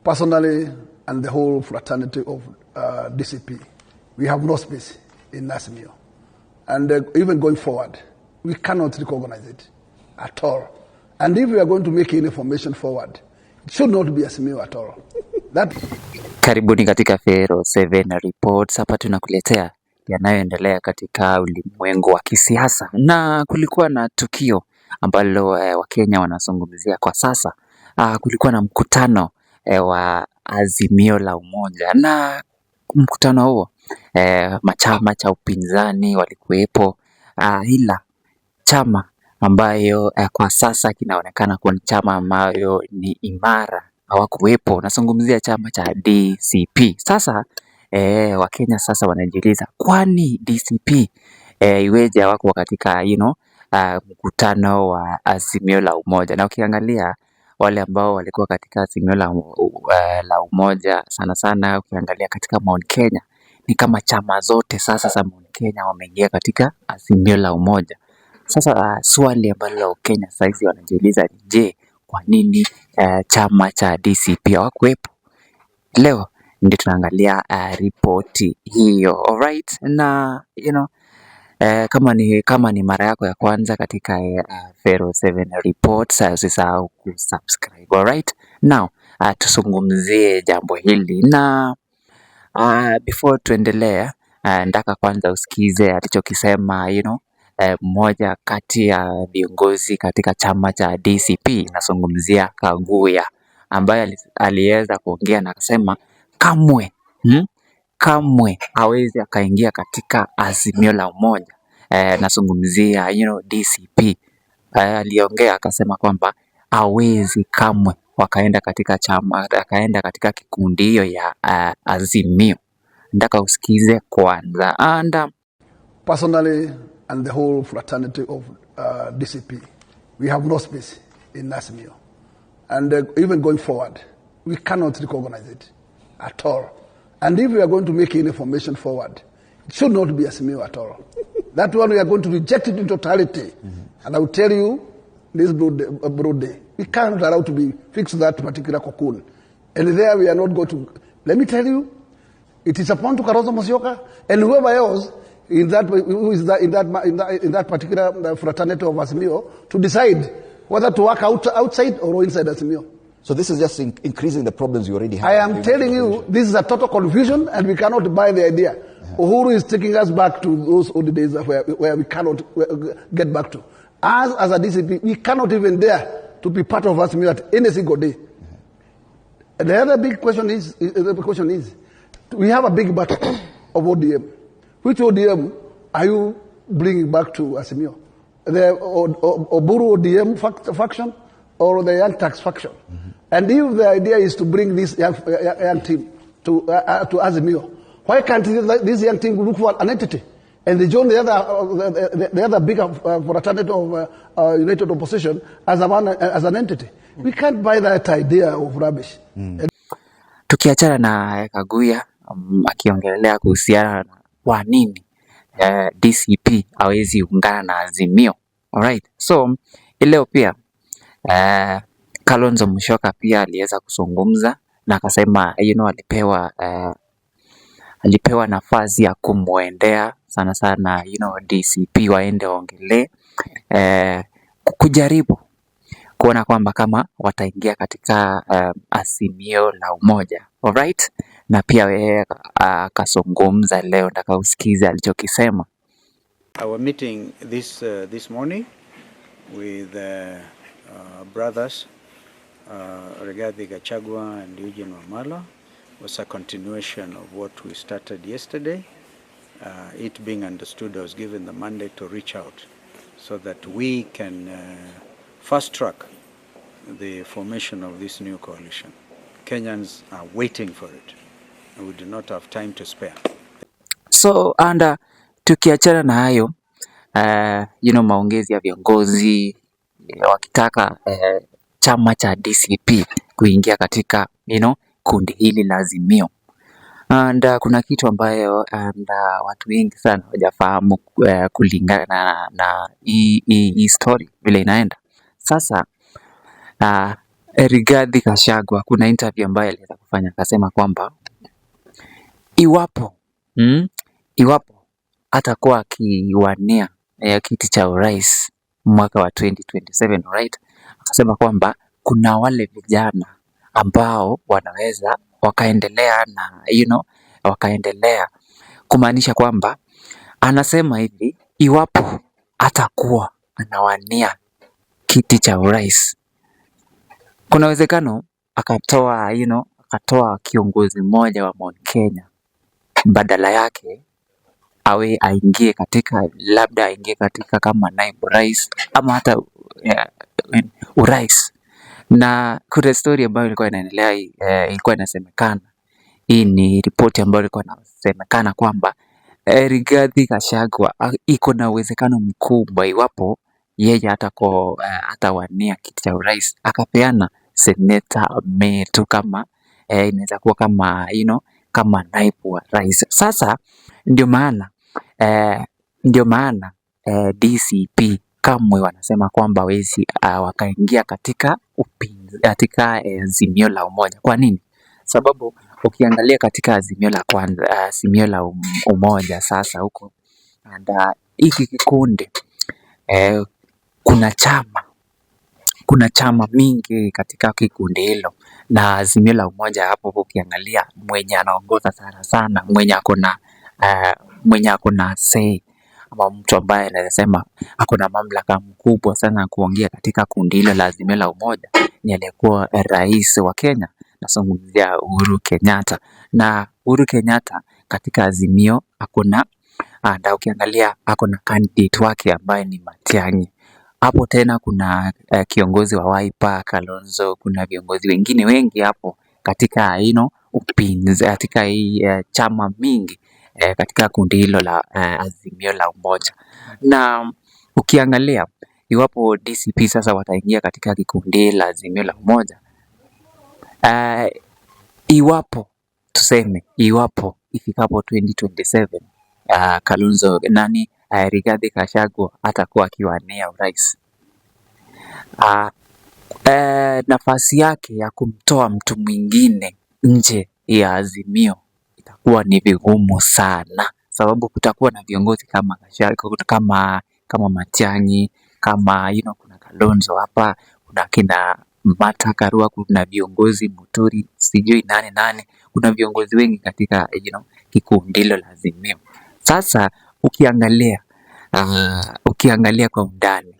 Personally, and the whole fraternity of DCP, we have no space in Azimio. And even going forward, we cannot recognize it at all. And if we are going to make any information forward, it should not be Azimio at all. Karibuni katika Fero 7 Reports. Hapa tunakuletea yanayoendelea katika ulimwengu wa kisiasa, na kulikuwa na tukio ambalo Wakenya wanazungumzia kwa sasa. Kulikuwa na mkutano wa Azimio la Umoja, na mkutano huo machama cha upinzani walikuwepo, ila chama ambayo kwa sasa kinaonekana kuwa ni chama ambayo ni imara hawakuwepo. Nazungumzia chama cha DCP. Sasa Wakenya sasa wanajiuliza, kwani DCP iweje hawako katika mkutano wa Azimio la Umoja? Na ukiangalia wale ambao walikuwa katika Azimio la Umoja, sana sana ukiangalia katika Mount Kenya, ni kama chama zote sasa za Mount Kenya wameingia katika Azimio la Umoja. Sasa swali ambalo Kenya sasa wanajiuliza ni je, kwa nini chama cha DCP hawakuwepo? Leo ndio tunaangalia ripoti hiyo. Alright, na kama ni mara yako ya kwanza katika Fero 7 Reports, usisahau kusubscribe. Alright, now tuzungumzie jambo hili, na before tuendelee, nataka kwanza usikize alichokisema mmoja kati ya viongozi katika chama cha DCP. Nazungumzia Kaguya, ambaye aliweza kuongea na akasema kamwe hawezi akaingia katika Azimio la Umoja. Nazungumzia DCP. Aliongea akasema kwamba hawezi kamwe wakaenda katika kikundi hiyo ya Azimio. Nataka usikize kwanza. Personally, and the whole fraternity of DCP, we have no space in Azimio. And even going forward, we cannot recognize it at all. And if we are going to make any information forward, it should not be Azimio at all. That one we are going to reject it in totality. And I will tell you, this broad day, we can't allow to be fixed that particular cocoon. And there we are not going to, let me tell you, it is upon to Kalonzo Musyoka and whoever else in that particular fraternity of Azimio to decide whether to work outside or inside Azimio. So this is just increasing the problems you already have. I am telling you, this is a total confusion, and we cannot buy the idea. Uhuru is taking us back to those old days where we cannot get back to. As a DCP, we cannot even dare to be part of Azimio at any single day. And the other big question is, we have a big battle of ODM. Which ODM are you bringing back to Azimio? The Oburu ODM faction or the Young Tax faction? And if the idea is to bring this young team to Azimio, why can't this young team look for an entity and they join the other bigger fraternity of United Opposition as an entity? We can't buy that idea of rubbish. Tukiachana na Kaguya akiongelea kuhusiana na kwa nini DCP hawezi ungana na Azimio. Alright, so leo pia Kalonzo Musyoka pia aliweza kuzungumza na akasema alipewa nafasi ya kumwendea sana sana DCP waende waongelee kujaribu kuona kwamba kama wataingia katika Azimio la Umoja. Alright, na pia yeye akazungumza leo, nataka usikize alichokisema. Our meeting this morning with brothers Rigathi Gachagua and Eugene Wamalwa was a continuation of what we started yesterday. It being understood, I was given the mandate to reach out so that we can fast track the formation of this new coalition. Kenyans are waiting for it, and we do not have time to spare. So tukiachana na hayo maongezi ya viongozi wakitaka chama cha DCP kuingia katika kundi hili la Azimio, and kuna kitu ambayo watu wengi sana hawajafahamu kulingana na hii story vile inaenda sasa. Rigathi Gachagua kuna interview ambayo aliweza kufanya, akasema kwamba iwapo atakuwa akiwania kiti cha urais mwaka wa 2027, right? Akasema kwamba kuna wale vijana ambao wanaweza wakaendelea na wakaendelea, kumaanisha kwamba anasema hivi, iwapo atakuwa anawania kiti cha urais, kuna uwezekano akatoa kiongozi mmoja wa Mount Kenya, badala yake aingie katika kama naibu rais ama hata urais. Na kuna story ambayo ilikuwa inaendelea, ilikuwa inasemekana, hii ni ripoti ambayo ilikuwa inasemekana kwamba Rigathi Gachagua iko na uwezekano mkubwa, iwapo yeye atawania kiti cha urais, akapeana Seneta Metu kama inaweza kuwa kama kama naibu wa rais. Sasa ndio maana DCP kamwe wanasema kwamba hawezi wakaingia katika Azimio la Umoja. Kwa nini? Sababu ukiangalia katika Azimio la kwanza, Azimio la Umoja sasa huko, hiki kikundi kuna chama mingi katika kikundi hilo, na Azimio la Umoja hapo ukiangalia mwenye anaongoza sana mwenye akona say ama mtu ambaye anaweza sema akona mamlaka mkubwa sana kuongea katika kundi hilo la Azimio la Umoja ni aliyekuwa rais wa Kenya, nazungumzia Uhuru Kenyatta. Na Uhuru Kenyatta katika Azimio na ukiangalia akona candidate wake ambaye ni Matiang'i. Hapo tena kuna kiongozi wa Wiper Kalonzo, kuna viongozi wengine wengi hapo katika upinzani, katika hii chama mingi katika kundi hilo la Azimio la Umoja. Na ukiangalia iwapo DCP sasa wataingia katika kikundi la Azimio la Umoja, iwapo ifikapo 2027 Kalonzo Rigathi Gachagua atakuwa akiwania urais, nafasi yake ya kumtoa mtu mwingine nje ya Azimio itakuwa ni vigumu sana, sababu kutakuwa na viongozi kama Gachagua, kama Matiang'i, kama kuna Kalonzo hapa, kuna kina Martha Karua, kuna viongozi Muturi, sijui nane, kuna viongozi wengi katika kikundi hilo la Azimio. Sasa ukiangalia kwa undani,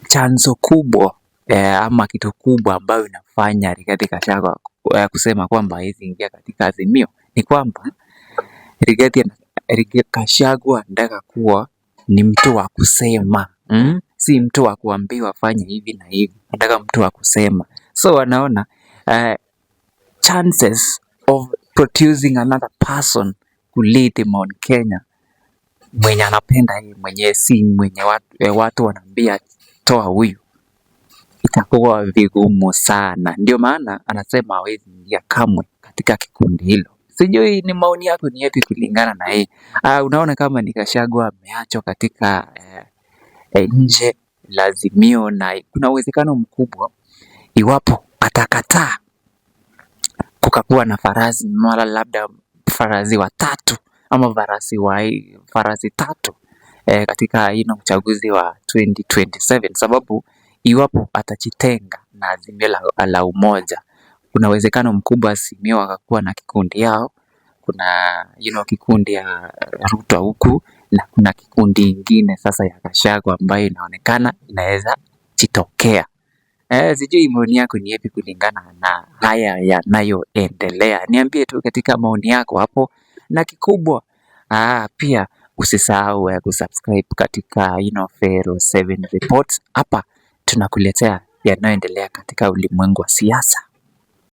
chanzo kubwa ama kitu kubwa ambayo inafanya Rigathi Gachagua kusema kwamba hawezi ingia katika Azimio ni kwamba Rigathi Gachagua anataka kuwa ni mtu wa kusema, si mtu wa kuambiwa fanya hivi na hivi, anataka mtu wa kusema. So wanaona chances of producing another person who lead Mount Kenya mwenye anapenda yeye mwenye, si mwenye watu wanaambia toa huyu, itakuwa vigumu sana. Ndio maana anasema hawezi ingia kamwe katika kikundi hilo. Sijui ni maoni yako ni yapi kulingana na yeye. Unaona kama ni Gachagua ameachwa katika nje la Azimio, na kuna uwezekano mkubwa iwapo atakataa kukakuwa na farasi mara labda farasi watatu ama farasi tatu katika uchaguzi wa 2027, sababu iwapo atajitenga na Azimio la Umoja, kuna uwezekano mkubwa Azimio wakakuwa na kikundi yao. Kuna kikundi ya Ruto huku na kuna kikundi ingine sasa ya Gachagua ambayo inaonekana inaweza jitokea. Sijui maoni yako ni yapi kulingana na haya yanayoendelea. Niambie tu katika maoni yako hapo, na kikubwa pia usisahau kusubscribe katika Fero 7 Reports. Hapa tunakuletea yanayoendelea katika ulimwengu wa siasa.